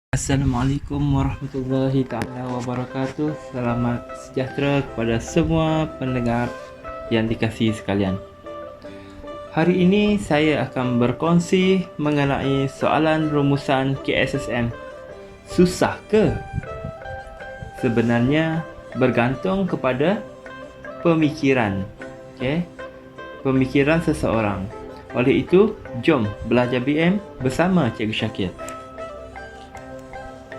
Assalamualaikum warahmatullahi taala wabarakatuh. Selamat sejahtera kepada semua pendengar yang dikasihi sekalian. Hari ini saya akan berkongsi mengenai soalan rumusan KSSM. Susah ke? Sebenarnya bergantung kepada pemikiran, pemikiran seseorang. Oleh itu, jom belajar BM bersama Cikgu Syakir.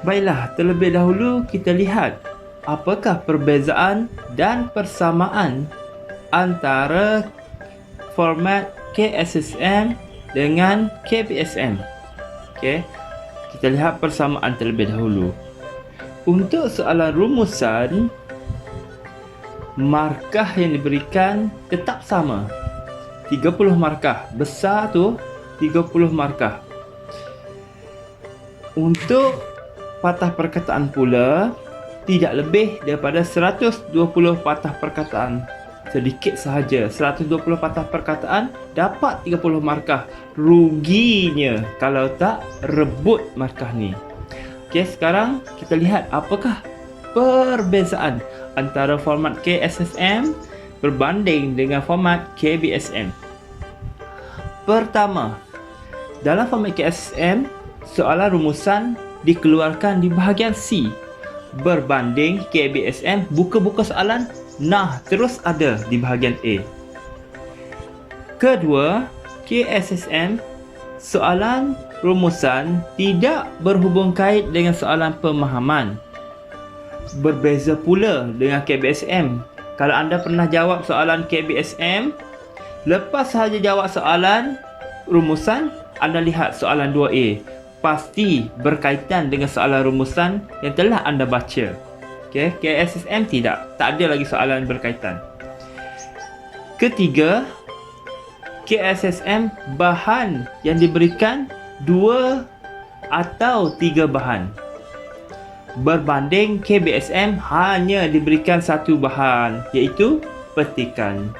Baiklah, terlebih dahulu kita lihat apakah perbezaan dan persamaan antara format KSSM dengan KBSM. Kita lihat persamaan terlebih dahulu. Untuk soalan rumusan, markah yang diberikan tetap sama. 30 markah. Besar tu 30 markah. Untuk patah perkataan pula, tidak lebih daripada 120 patah perkataan. Sedikit sahaja 120 patah perkataan dapat 30 markah. Ruginya kalau tak rebut markah ni. Sekarang kita lihat apakah perbezaan antara format KSSM berbanding dengan format KBSM. Pertama, dalam format KSSM, soalan rumusan dikeluarkan di bahagian C, berbanding KBSM buka-buka soalan terus ada di bahagian A. Kedua, KSSM soalan rumusan tidak berhubung kait dengan soalan pemahaman. Berbeza pula dengan KBSM. Kalau anda pernah jawab soalan KBSM, lepas sahaja jawab soalan rumusan, anda lihat soalan 2A. Pasti berkaitan dengan soalan rumusan yang telah anda baca. KSSM tidak. Tak ada lagi soalan berkaitan. Ketiga, KSSM bahan yang diberikan 2 atau 3 bahan. Berbanding KBSM hanya diberikan 1 bahan, iaitu petikan.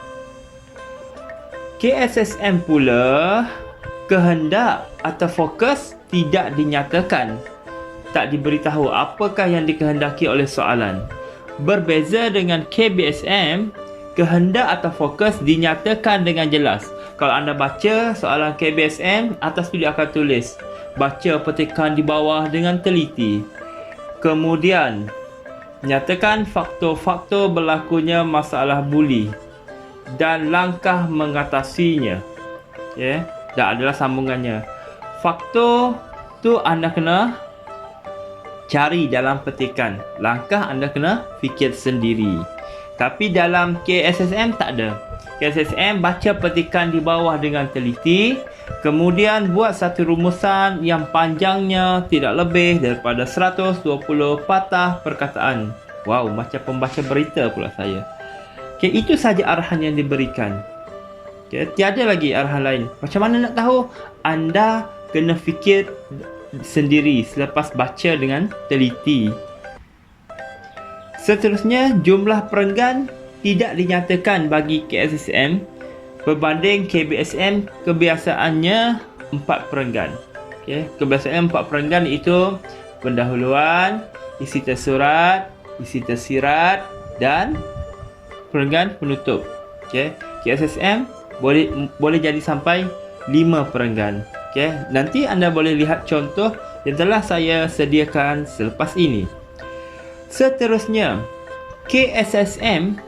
KSSM pula, kehendak atau fokus tidak dinyatakan. Tak diberitahu apakah yang dikehendaki oleh soalan. Berbeza dengan KBSM, kehendak atau fokus dinyatakan dengan jelas. Kalau anda baca soalan KBSM, atas tu dia akan tulis, baca petikan di bawah dengan teliti. Kemudian, nyatakan faktor-faktor berlakunya masalah buli dan langkah mengatasinya. Dan adalah sambungannya. Faktor tu anda kena cari dalam petikan. Langkah anda kena fikir sendiri. Tapi dalam KSSM tak ada. KSSM baca petikan di bawah dengan teliti, kemudian buat satu rumusan yang panjangnya tidak lebih daripada 120 patah perkataan. Wow, macam pembaca berita pula saya. Itu saja arahan yang diberikan. Tiada lagi arahan lain. Macam mana nak tahu? Anda kena fikir sendiri selepas baca dengan teliti. Seterusnya, jumlah perenggan tidak dinyatakan bagi KSSM berbanding KBSM, kebiasaannya 4 perenggan. Kebiasaan 4 perenggan iaitu pendahuluan, isi tersurat, isi tersirat dan perenggan penutup. KSSM boleh jadi sampai 5 perenggan. Nanti anda boleh lihat contoh yang telah saya sediakan selepas ini. Seterusnya, KSSM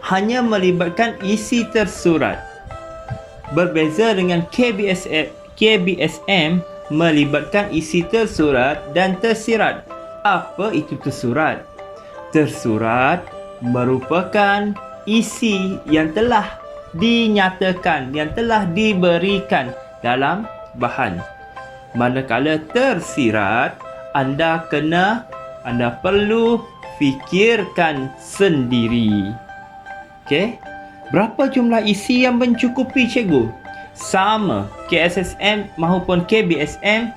hanya melibatkan isi tersurat. Berbeza dengan KBSM melibatkan isi tersurat dan tersirat. Apa itu tersurat? Tersurat merupakan isi yang telah dinyatakan, yang telah diberikan dalam bahan. Manakala tersirat, anda perlu fikirkan sendiri. Berapa jumlah isi yang mencukupi, cikgu? Sama, KSSM maupun KBSM,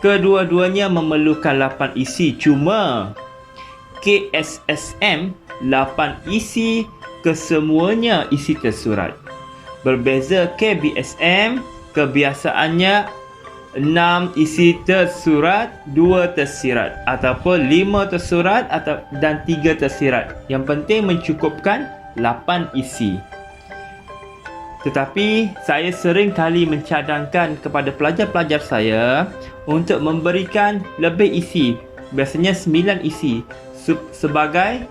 kedua-duanya memerlukan 8 isi. Cuma KSSM 8 isi, kesemuanya isi tersurat. Berbeza KBSM, kebiasaannya 6 isi tersurat, 2 tersirat, ataupun 5 tersurat dan 3 tersirat. Yang penting mencukupkan 8 isi. Tetapi saya sering kali mencadangkan kepada pelajar-pelajar saya untuk memberikan lebih isi, biasanya 9 isi, sebagai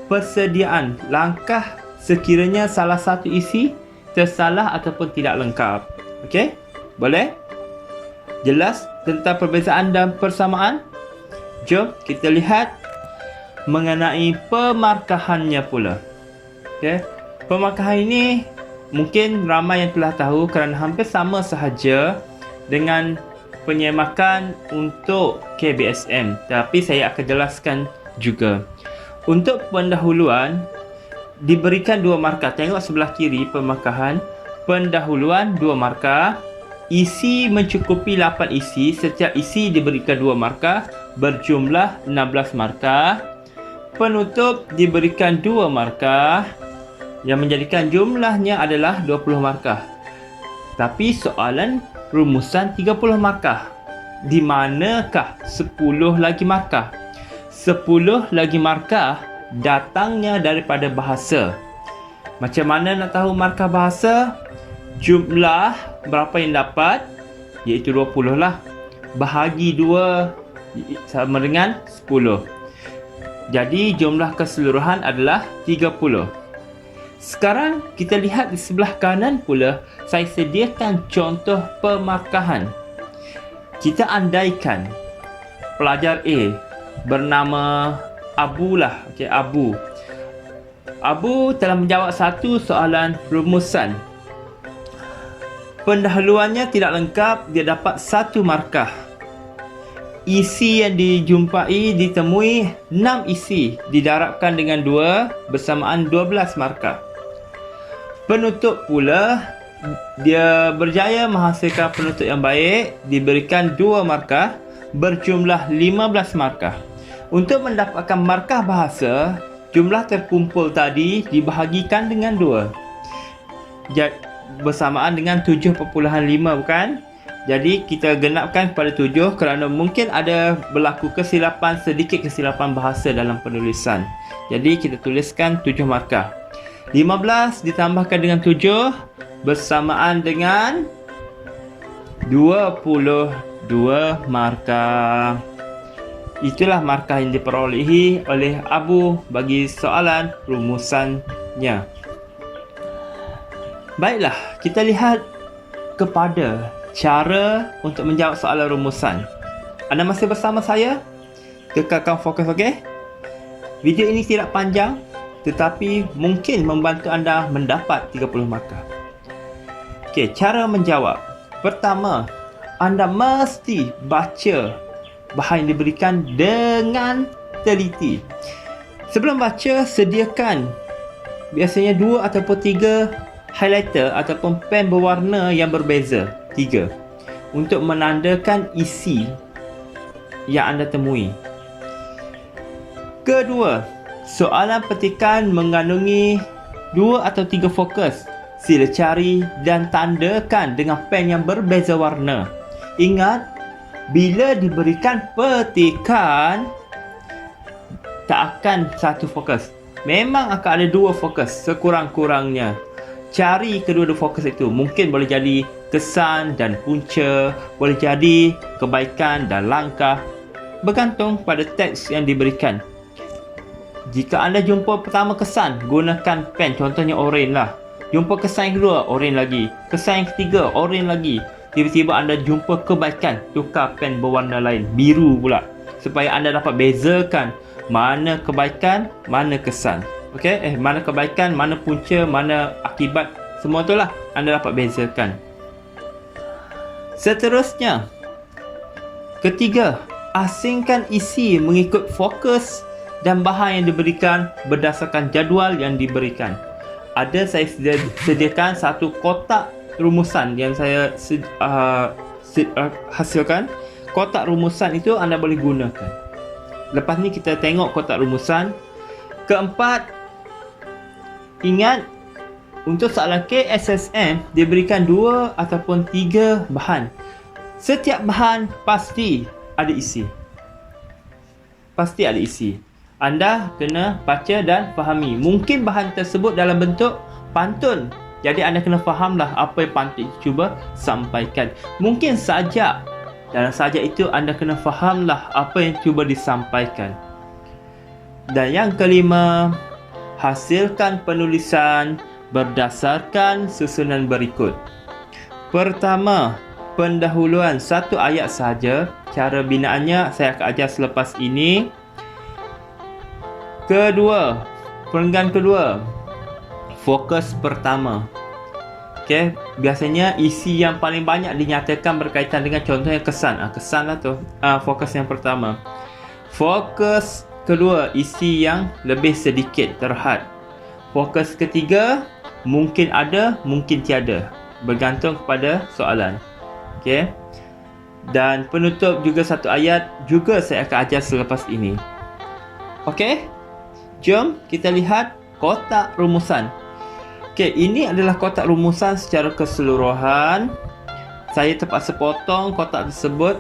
persediaan langkah sekiranya salah satu isi tersalah ataupun tidak lengkap. Okey? Boleh? Jelas tentang perbezaan dan persamaan? Jom kita lihat mengenai pemarkahannya pula. Okey? Pemarkahan ini mungkin ramai yang telah tahu kerana hampir sama sahaja dengan penyemakan untuk KBSM, tapi saya akan jelaskan juga. Untuk pendahuluan diberikan 2 markah. Tengok sebelah kiri pemarkahan. Pendahuluan 2 markah. Isi mencukupi 8 isi. Setiap isi diberikan 2 markah, berjumlah 16 markah. Penutup diberikan 2 markah, yang menjadikan jumlahnya adalah 20 markah. Tapi soalan rumusan 30 markah. Di manakah 10 lagi markah? 10 lagi markah datangnya daripada bahasa. Macam mana nak tahu markah bahasa? Jumlah berapa yang dapat, iaitu 20 lah. Bahagi 2 sama dengan 10. Jadi jumlah keseluruhan adalah 30. Sekarang kita lihat di sebelah kanan pula, saya sediakan contoh pemarkahan. Kita andaikan pelajar A bernama Abu lah. Okey, Abu. Abu telah menjawab satu soalan rumusan. Pendahuluannya tidak lengkap, dia dapat 1 markah. Isi yang dijumpai ditemui 6 isi, didarabkan dengan 2 bersamaan 12 markah. Penutup pula, dia berjaya menghasilkan penutup yang baik, diberikan 2 markah, berjumlah 15 markah. Untuk mendapatkan markah bahasa, jumlah terkumpul tadi dibahagikan dengan 2. Bersamaan dengan 7.5, bukan? Jadi kita genapkan kepada 7 kerana mungkin ada berlaku kesilapan, sedikit kesilapan bahasa dalam penulisan. Jadi kita tuliskan 7 markah. 15 ditambahkan dengan 7 bersamaan dengan 22 markah. Itulah markah yang diperolehi oleh Abu bagi soalan rumusannya. Baiklah, kita lihat kepada cara untuk menjawab soalan rumusan. Anda masih bersama saya? Kekalkan fokus, okey? Video ini tidak panjang, tetapi mungkin membantu anda mendapat 30 markah. Okey, cara menjawab. Pertama, anda mesti baca bahan yang diberikan dengan teliti. Sebelum baca, sediakan biasanya 2 ataupun 3 highlighter ataupun pen berwarna yang berbeza, 3, untuk menandakan isi yang anda temui. Kedua, soalan petikan mengandungi 2 atau 3 fokus. Sila cari dan tandakan dengan pen yang berbeza warna. Ingat, bila diberikan petikan, tak akan satu fokus. Memang akan ada 2 fokus sekurang-kurangnya. Cari kedua-dua fokus itu. Mungkin boleh jadi kesan dan punca, boleh jadi kebaikan dan langkah, bergantung pada teks yang diberikan. Jika anda jumpa pertama kesan, gunakan pen, contohnya oranye lah. Jumpa kesan yang kedua, oranye lagi. Kesan yang ketiga, oranye lagi. Tiba-tiba anda jumpa kebaikan, tukar pen berwarna lain, biru pula, supaya anda dapat bezakan mana kebaikan, mana kesan. Okey, mana kebaikan, mana punca, mana akibat, semua itulah anda dapat bezakan. Seterusnya, ketiga, asingkan isi mengikut fokus dan bahan yang diberikan berdasarkan jadual yang diberikan. Ada saya sediakan satu kotak rumusan yang saya hasilkan. Kotak rumusan itu anda boleh gunakan. Lepas ni kita tengok kotak rumusan. Keempat, ingat untuk soalan KSSM diberikan 2 ataupun 3 bahan. Setiap bahan pasti ada isi. Pasti ada isi. Anda kena baca dan fahami. Mungkin bahan tersebut dalam bentuk pantun. Jadi anda kena fahamlah apa yang pantun cuba sampaikan. Mungkin sajak. Dalam sajak itu anda kena fahamlah apa yang cuba disampaikan. Dan yang kelima, hasilkan penulisan berdasarkan susunan berikut. Pertama, pendahuluan satu ayat sahaja. Cara binaannya saya akan ajar selepas ini. Kedua, perenggan kedua, fokus pertama. Okey, biasanya isi yang paling banyak dinyatakan berkaitan dengan contohnya kesan. Kesan lah tu. Fokus yang pertama. Fokus kedua, isi yang lebih sedikit terhad. Fokus ketiga, mungkin ada, mungkin tiada. Bergantung kepada soalan. Okey. Dan penutup juga satu ayat juga saya akan ajar selepas ini. Okey. Jom kita lihat kotak rumusan. Okey, ini adalah kotak rumusan secara keseluruhan. Saya terpaksa potong kotak tersebut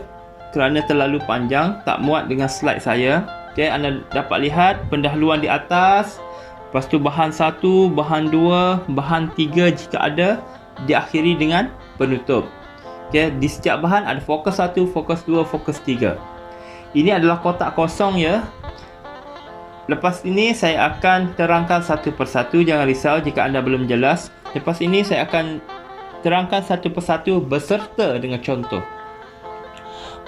kerana terlalu panjang, tak muat dengan slide saya. Okey, anda dapat lihat pendahuluan di atas, lepas tu bahan 1, bahan 2, bahan 3 jika ada, diakhiri dengan penutup. Okey, di setiap bahan ada fokus 1, fokus 2, fokus 3. Ini adalah kotak kosong ya. Lepas ini saya akan terangkan satu persatu, jangan risau jika anda belum jelas. Lepas ini saya akan terangkan satu persatu beserta dengan contoh.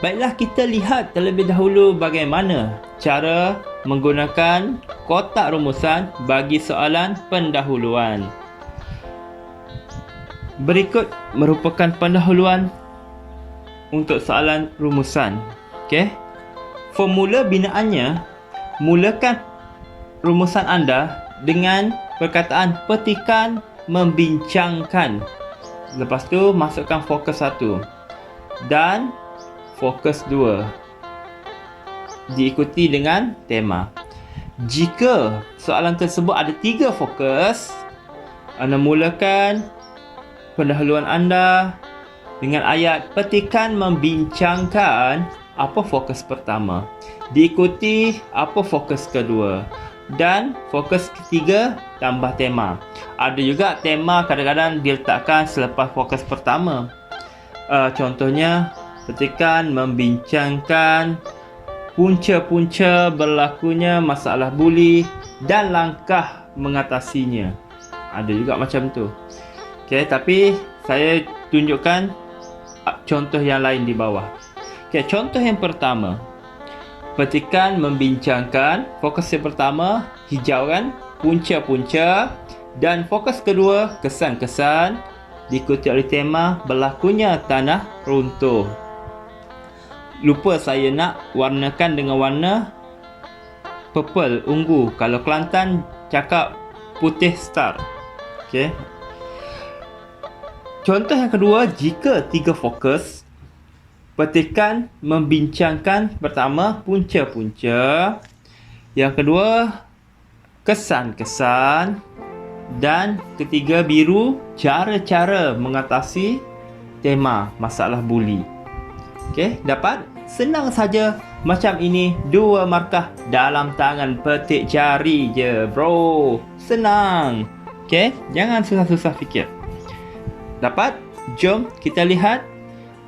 Baiklah, kita lihat terlebih dahulu bagaimana cara menggunakan kotak rumusan bagi soalan pendahuluan. Berikut merupakan pendahuluan untuk soalan rumusan. Okey. Formula binaannya, mulakan rumusan anda dengan perkataan petikan membincangkan. Lepas tu masukkan fokus 1 dan fokus 2. Diikuti dengan tema. Jika soalan tersebut ada 3 fokus, anda mulakan pendahuluan anda dengan ayat petikan membincangkan apa fokus pertama, diikuti apa fokus kedua, dan fokus ketiga tambah tema. Ada juga tema kadang-kadang diletakkan selepas fokus pertama. Contohnya, petikan membincangkan punca-punca berlakunya masalah buli dan langkah mengatasinya. Ada juga macam tu. Okey, tapi saya tunjukkan contoh yang lain di bawah. Okey, contoh yang pertama. Petikan membincangkan, fokus yang pertama hijau kan, punca-punca, dan fokus kedua kesan-kesan, diikuti oleh tema berlakunya tanah runtuh. Lupa saya nak warnakan dengan warna purple, ungu. Kalau Kelantan cakap putih star. Okey. Contoh yang kedua, jika 3 fokus, petikan membincangkan pertama punca-punca, yang kedua kesan-kesan, dan ketiga biru cara-cara mengatasi tema masalah buli. Okey, dapat? Senang saja macam ini, 2 markah dalam tangan petik jari je, bro. Senang. Okey, jangan susah-susah fikir. Dapat? Jom kita lihat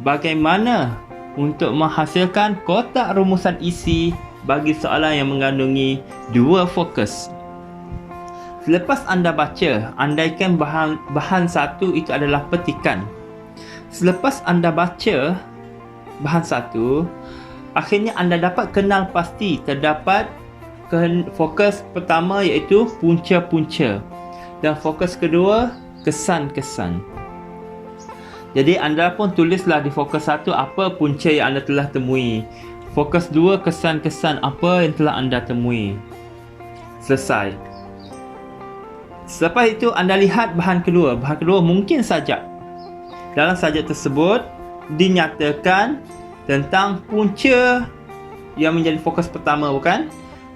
bagaimana untuk menghasilkan kotak rumusan isi bagi soalan yang mengandungi 2 fokus. Selepas anda baca, andaikan bahan 1 itu adalah petikan. Selepas anda baca bahan 1, akhirnya anda dapat kenal pasti terdapat fokus pertama iaitu punca-punca dan fokus kedua kesan-kesan. Jadi anda pun tulislah di fokus 1 apa punca yang anda telah temui. Fokus 2 kesan-kesan apa yang telah anda temui. Selesai. Selepas itu anda lihat bahan kedua. Bahan kedua mungkin sajak. Dalam sajak tersebut dinyatakan tentang punca yang menjadi fokus pertama, bukan?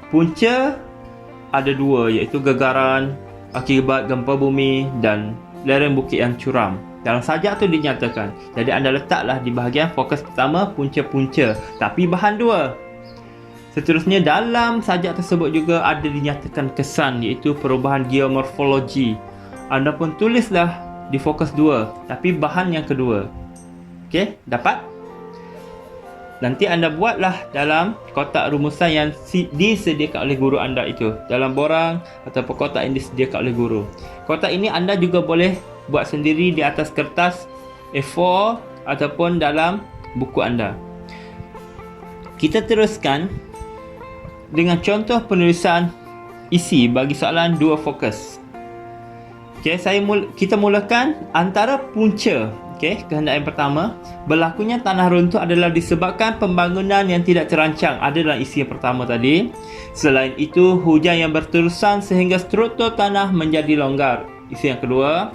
Punca ada 2 iaitu gegaran akibat gempa bumi dan lereng bukit yang curam. Dalam sajak tu dinyatakan. Jadi anda letaklah di bahagian fokus pertama punca-punca, tapi bahan 2. Seterusnya dalam sajak tersebut juga ada dinyatakan kesan, iaitu perubahan geomorfologi. Anda pun tulislah di fokus 2, tapi bahan yang kedua. Okey, dapat? Nanti anda buatlah dalam kotak rumusan yang disediakan oleh guru anda itu, dalam borang ataupun kotak yang disediakan oleh guru. Kotak ini anda juga boleh buat sendiri di atas kertas A4 ataupun dalam buku anda. Kita teruskan dengan contoh penulisan isi bagi soalan 2 fokus. Okey, kita mulakan antara punca. Okey, kehendak yang pertama, berlakunya tanah runtuh adalah disebabkan pembangunan yang tidak terancang. Ada dalam isi yang pertama tadi. Selain itu, hujan yang berterusan sehingga struktur tanah menjadi longgar. Isi yang kedua.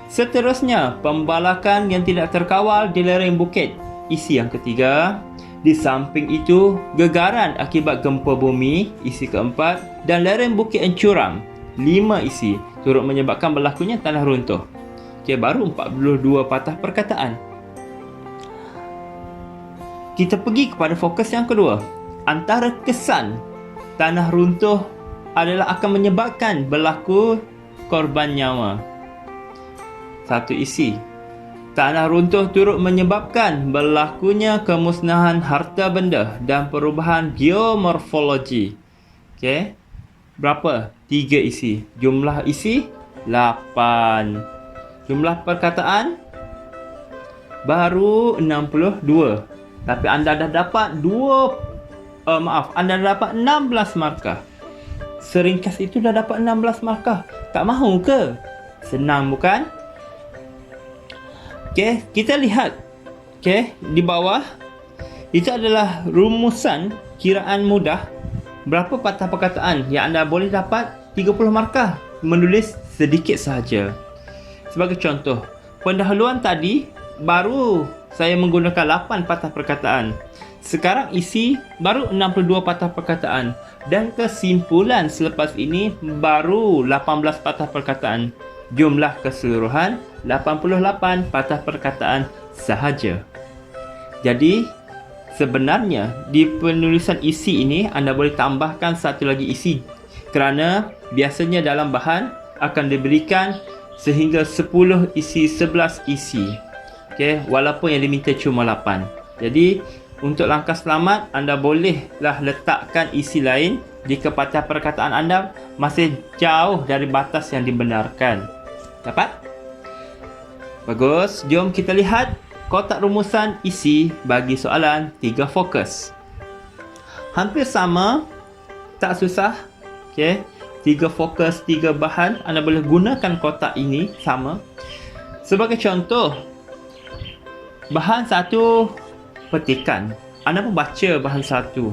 Seterusnya, pembalakan yang tidak terkawal di lereng bukit. Isi yang ketiga. Di samping itu, gegaran akibat gempa bumi. Isi keempat. Dan lereng bukit yang curam. 5 isi turut menyebabkan berlakunya tanah runtuh. Okey, baru 42 patah perkataan. Kita pergi kepada fokus yang kedua. Antara kesan tanah runtuh adalah akan menyebabkan berlaku korban nyawa. 1 isi. Tanah runtuh turut menyebabkan berlakunya kemusnahan harta benda dan perubahan geomorfologi. Okey. Berapa? 3 isi. Jumlah isi 8. Jumlah perkataan baru 62. Tapi anda dah dapat anda dah dapat 16 markah. Seringkas itu dah dapat 16 markah. Tak mahu ke? Senang bukan? Okey, kita lihat. Okey, di bawah itu adalah rumusan kiraan mudah. Berapa patah perkataan yang anda boleh dapat 30 markah menulis sedikit sahaja. Sebagai contoh, pendahuluan tadi baru saya menggunakan 8 patah perkataan. Sekarang isi baru 62 patah perkataan. Dan kesimpulan selepas ini baru 18 patah perkataan. Jumlah keseluruhan 88 patah perkataan sahaja. Jadi, sebenarnya di penulisan isi ini anda boleh tambahkan satu lagi isi. Kerana biasanya dalam bahan akan diberikan sehingga 10 isi, 11 isi. Okey, walaupun yang diminta cuma 8. Jadi, untuk langkah selamat, anda bolehlah letakkan isi lain jika patah perkataan anda masih jauh dari batas yang dibenarkan. Dapat? Bagus. Jom kita lihat kotak rumusan isi bagi soalan 3 fokus. Hampir sama, tak susah. Okey. 3 fokus, 3 bahan. Anda boleh gunakan kotak ini sama. Sebagai contoh, bahan 1 petikan. Anda pun baca bahan 1.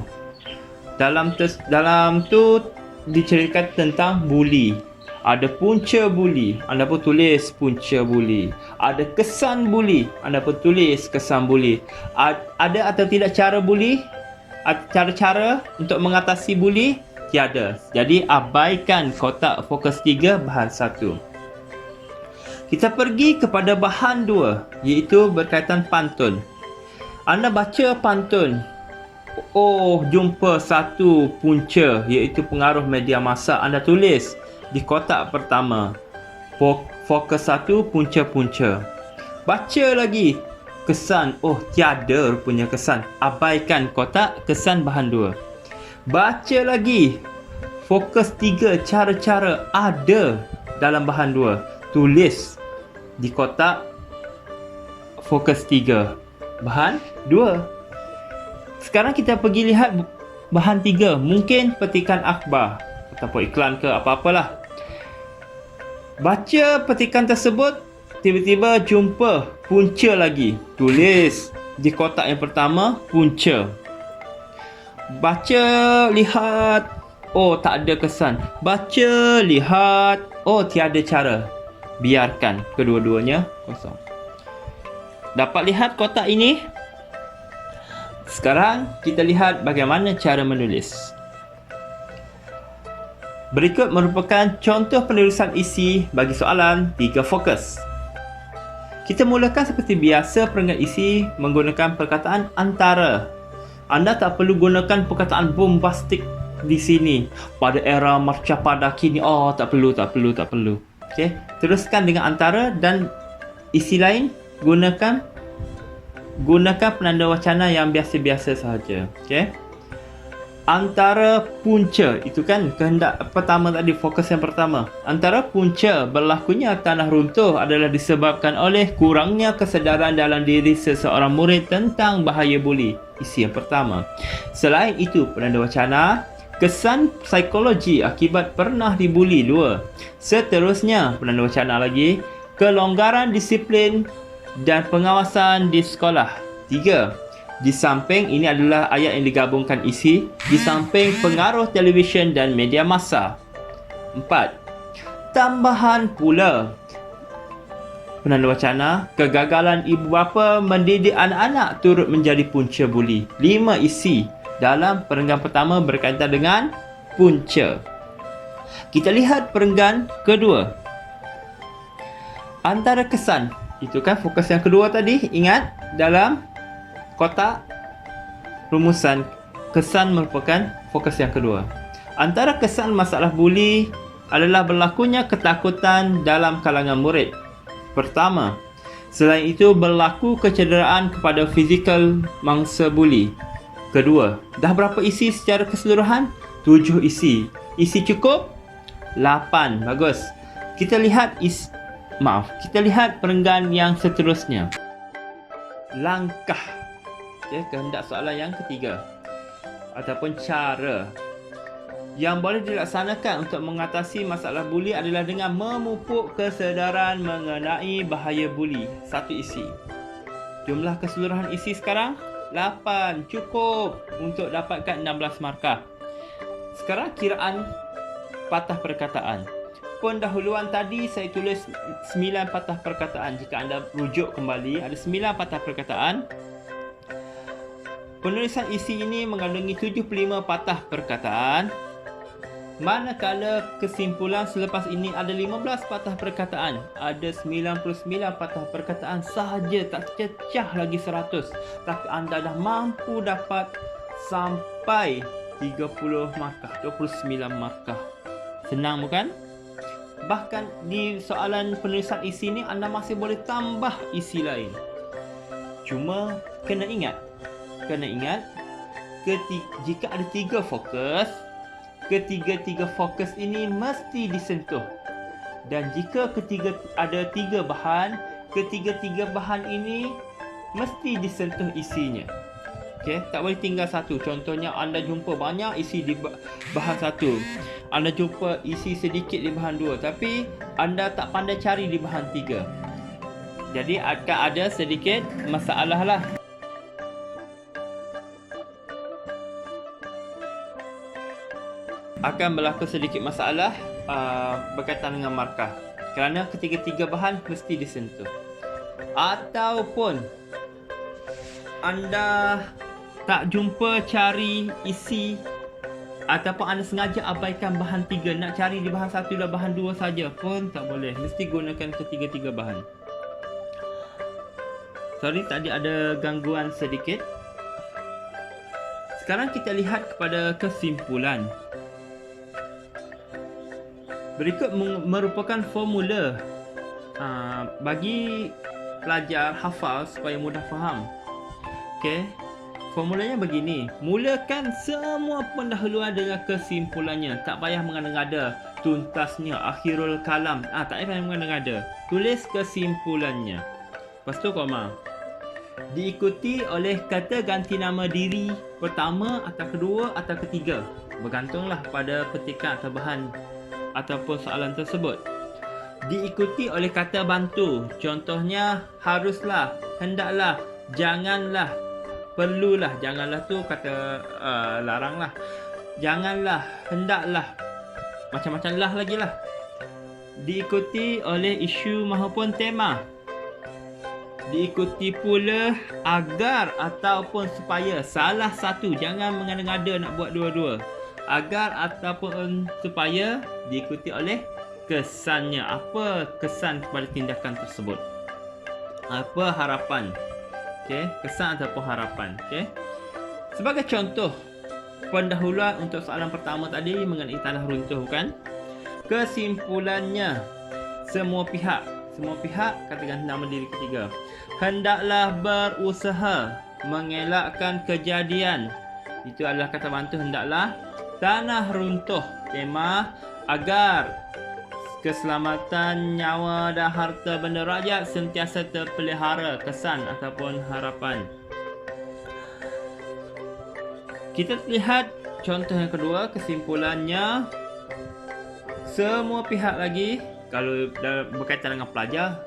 Dalam tu diceritakan tentang buli. Ada punca buli. Anda pun tulis punca buli. Ada kesan buli. Anda pun tulis kesan buli. Ada atau tidak cara buli? Cara-cara untuk mengatasi buli? Tiada. Jadi abaikan kotak fokus 3 bahan 1. Kita pergi kepada bahan 2, iaitu berkaitan pantun. Anda baca pantun. Oh, jumpa satu punca, iaitu pengaruh media massa. Anda tulis di kotak pertama. Fokus 1 punca-punca. Baca lagi kesan. Oh, tiada rupanya kesan. Abaikan kotak kesan bahan 2. Baca lagi fokus 3 cara-cara ada dalam bahan 2. Tulis di kotak fokus 3 bahan 2. Sekarang kita pergi lihat bahan 3. Mungkin petikan akhbar ataupun iklan ke apa-apalah. Baca petikan tersebut, tiba-tiba jumpa punca lagi. Tulis di kotak yang pertama punca. Baca, lihat, oh tak ada kesan. Baca, lihat, oh tiada cara. Biarkan kedua-duanya kosong. Dapat lihat kotak ini? Sekarang kita lihat bagaimana cara menulis. Berikut merupakan contoh penulisan isi bagi soalan 3 fokus. Kita mulakan seperti biasa perenggan isi menggunakan perkataan antara. Anda tak perlu gunakan perkataan bombastik di sini. Pada era Marcapada kini, tak perlu. Okey, teruskan dengan antara dan isi lain gunakan penanda wacana yang biasa-biasa sahaja. Okey. Antara punca, itu kan kehendak pertama tadi, fokus yang pertama. Antara punca berlakunya tanah runtuh adalah disebabkan oleh kurangnya kesedaran dalam diri seseorang murid tentang bahaya buli. Isi yang pertama. Selain itu, penanda wacana, kesan psikologi akibat pernah dibuli. 2. Seterusnya, penanda wacana lagi, kelonggaran disiplin dan pengawasan di sekolah. 3. Di samping, ini adalah ayat yang digabungkan isi, di samping pengaruh televisyen dan media massa. 4. Tambahan pula, penanda wacana, kegagalan ibu bapa mendidik anak-anak turut menjadi punca buli. 5 isi dalam perenggan pertama berkaitan dengan punca. Kita lihat perenggan kedua. Antara kesan, itu kan fokus yang kedua tadi. Ingat, dalam kotak rumusan, kesan merupakan fokus yang kedua. Antara kesan masalah buli adalah berlakunya ketakutan dalam kalangan murid. Pertama, selain itu berlaku kecederaan kepada fizikal mangsa buli. Kedua, dah berapa isi secara keseluruhan? 7 isi. Isi cukup? 8. Bagus. Kita lihat perenggan yang seterusnya. Langkah. Okay, kehendak soalan yang ketiga ataupun cara yang boleh dilaksanakan untuk mengatasi masalah buli adalah dengan memupuk kesedaran mengenai bahaya buli. 1 isi. Jumlah keseluruhan isi sekarang 8. Cukup untuk dapatkan 16 markah. Sekarang kiraan patah perkataan. Pendahuluan tadi saya tulis 9 patah perkataan. Jika anda rujuk kembali, ada 9 patah perkataan. Penulisan isi ini mengandungi 75 patah perkataan, manakala kesimpulan selepas ini ada 15 patah perkataan. Ada 99 patah perkataan sahaja, tak cecah lagi 100. Tapi anda dah mampu dapat sampai 30 markah, 29 markah. Senang bukan? Bahkan di soalan penulisan isi ini anda masih boleh tambah isi lain. Cuma kena ingat, jika ada 3 fokus, ketiga-tiga fokus ini mesti disentuh. Dan jika ada 3 bahan, ketiga-tiga bahan ini mesti disentuh isinya. Okey, tak boleh tinggal satu. Contohnya anda jumpa banyak isi di bahan 1, anda jumpa isi sedikit di bahan 2, tapi anda tak pandai cari di bahan 3. Jadi akan ada sedikit masalah lah. Akan berlaku sedikit masalah berkaitan dengan markah, kerana ketiga-tiga bahan mesti disentuh. Ataupun anda tak jumpa cari isi, ataupun anda sengaja abaikan bahan 3, nak cari di bahan 1 dan bahan 2 saja pun tak boleh. Mesti gunakan ketiga-tiga bahan. Sorry, tadi ada gangguan sedikit. Sekarang kita lihat kepada kesimpulan. Berikut merupakan formula bagi pelajar hafal supaya mudah faham. Okey, formulanya begini. Mulakan semua pendahuluan dengan kesimpulannya. Tak payah mengada-ngada tuntasnya, akhirul kalam. Tak payah mengada-ngada. Tulis kesimpulannya. Lepas tu koma. Diikuti oleh kata ganti nama diri pertama atau kedua atau ketiga. Bergantunglah pada petikan atau bahan ataupun soalan tersebut. Diikuti oleh kata bantu. Contohnya haruslah, hendaklah, janganlah, perlulah. Janganlah tu kata laranglah. Janganlah, hendaklah, macam-macam lah lagi lah. Diikuti oleh isu maupun tema. Diikuti pula agar ataupun supaya. Salah satu, jangan mengada-ngada nak buat dua-dua. Agar ataupun supaya, diikuti oleh kesannya. Apa kesan kepada tindakan tersebut? apa harapan. Okey, kesan ataupun harapan. Okey. Sebagai contoh, pendahuluan untuk soalan pertama tadi mengenai tanah runtuh kan? Kesimpulannya, semua pihak katakan nama diri ketiga, hendaklah berusaha mengelakkan kejadian. Itu adalah kata bantu hendaklah tanah runtuh. Tema agar keselamatan nyawa dan harta benda rakyat sentiasa terpelihara. Kesan ataupun harapan. Kita lihat contoh yang kedua, kesimpulannya, semua pihak lagi, kalau berkaitan dengan pelajar,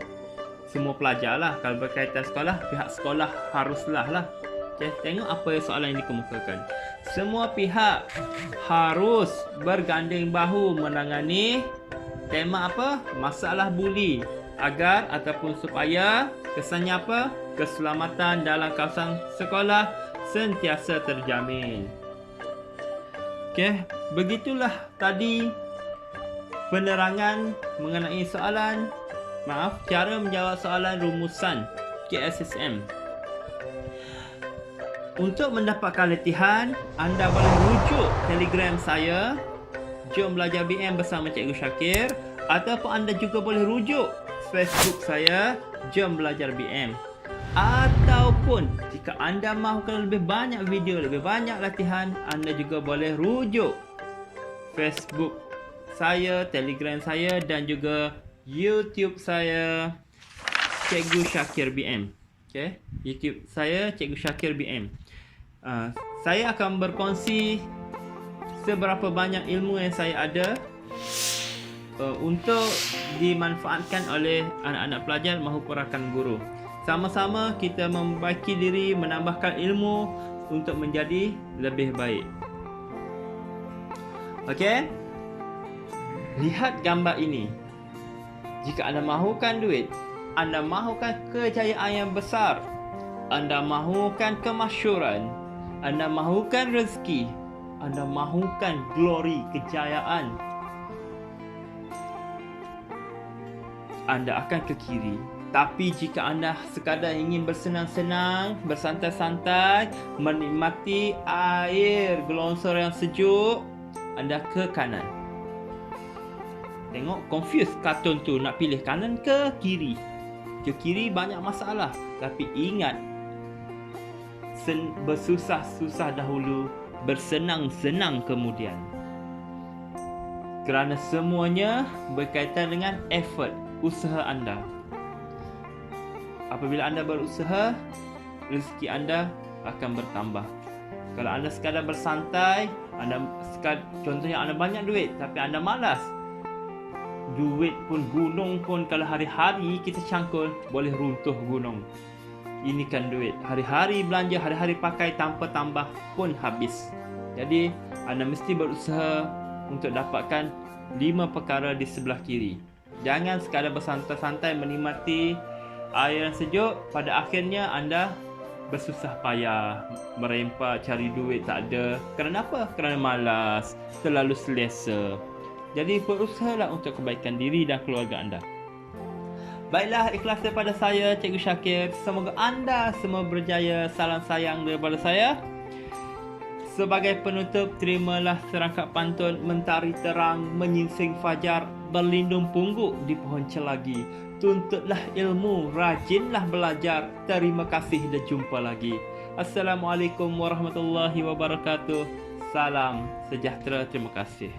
semua pelajar lah. Kalau berkaitan sekolah, pihak sekolah haruslah lah. Okay, tengok apa soalan yang dikemukakan. Semua pihak harus berganding bahu menangani tema apa? Masalah buli, agar ataupun supaya kesannya apa? Keselamatan dalam kawasan sekolah sentiasa terjamin. Okey, begitulah tadi penerangan mengenai soalan, cara menjawab soalan rumusan KSSM. Untuk mendapatkan latihan, anda boleh rujuk Telegram saya, Jom Belajar BM bersama Cikgu Syakir, ataupun anda juga boleh rujuk Facebook saya, Jom Belajar BM. Ataupun jika anda mahukan lebih banyak video, lebih banyak latihan, anda juga boleh rujuk Facebook saya, Telegram saya dan juga YouTube saya, Cikgu Syakir BM. Okay? YouTube saya, Cikgu Syakir BM. Saya akan berkongsi seberapa banyak ilmu yang saya ada untuk dimanfaatkan oleh anak-anak pelajar maupun rakan guru. Sama-sama kita membaiki diri, menambahkan ilmu untuk menjadi lebih baik. Okey? Lihat gambar ini. Jika anda mahukan duit, anda mahukan kejayaan yang besar, anda mahukan kemasyhuran, anda mahukan rezeki, anda mahukan glory, kejayaan, anda akan ke kiri. Tapi jika anda sekadar ingin bersenang-senang, bersantai-santai, menikmati air gelongsor yang sejuk, anda ke kanan. Tengok, confuse kartun tu, nak pilih kanan ke kiri. Ke kiri banyak masalah. Tapi ingat, bersusah-susah dahulu, bersenang-senang kemudian. Kerana semuanya berkaitan dengan effort, usaha anda. Apabila anda berusaha, rezeki anda akan bertambah. Kalau anda sekadar bersantai, contohnya anda banyak duit tapi anda malas, duit pun, gunung pun, kalau hari-hari kita cangkul, boleh runtuh gunung. Ini kan duit, hari-hari belanja, hari-hari pakai tanpa tambah pun habis. Jadi anda mesti berusaha untuk dapatkan 5 perkara di sebelah kiri. Jangan sekadar bersantai-santai menikmati air yang sejuk, pada akhirnya anda bersusah payah, merempak cari duit tak ada. Kerana apa? Kerana malas, terlalu selesa. Jadi berusahalah untuk kebaikan diri dan keluarga anda. Baiklah, ikhlas daripada saya, Cikgu Syakir. Semoga anda semua berjaya. Salam sayang daripada saya. Sebagai penutup, terimalah serangkap pantun. Mentari terang menyingsing fajar, berlindung pungguk di pohon celagi. Tuntutlah ilmu, rajinlah belajar. Terima kasih dan jumpa lagi. Assalamualaikum warahmatullahi wabarakatuh. Salam sejahtera, terima kasih.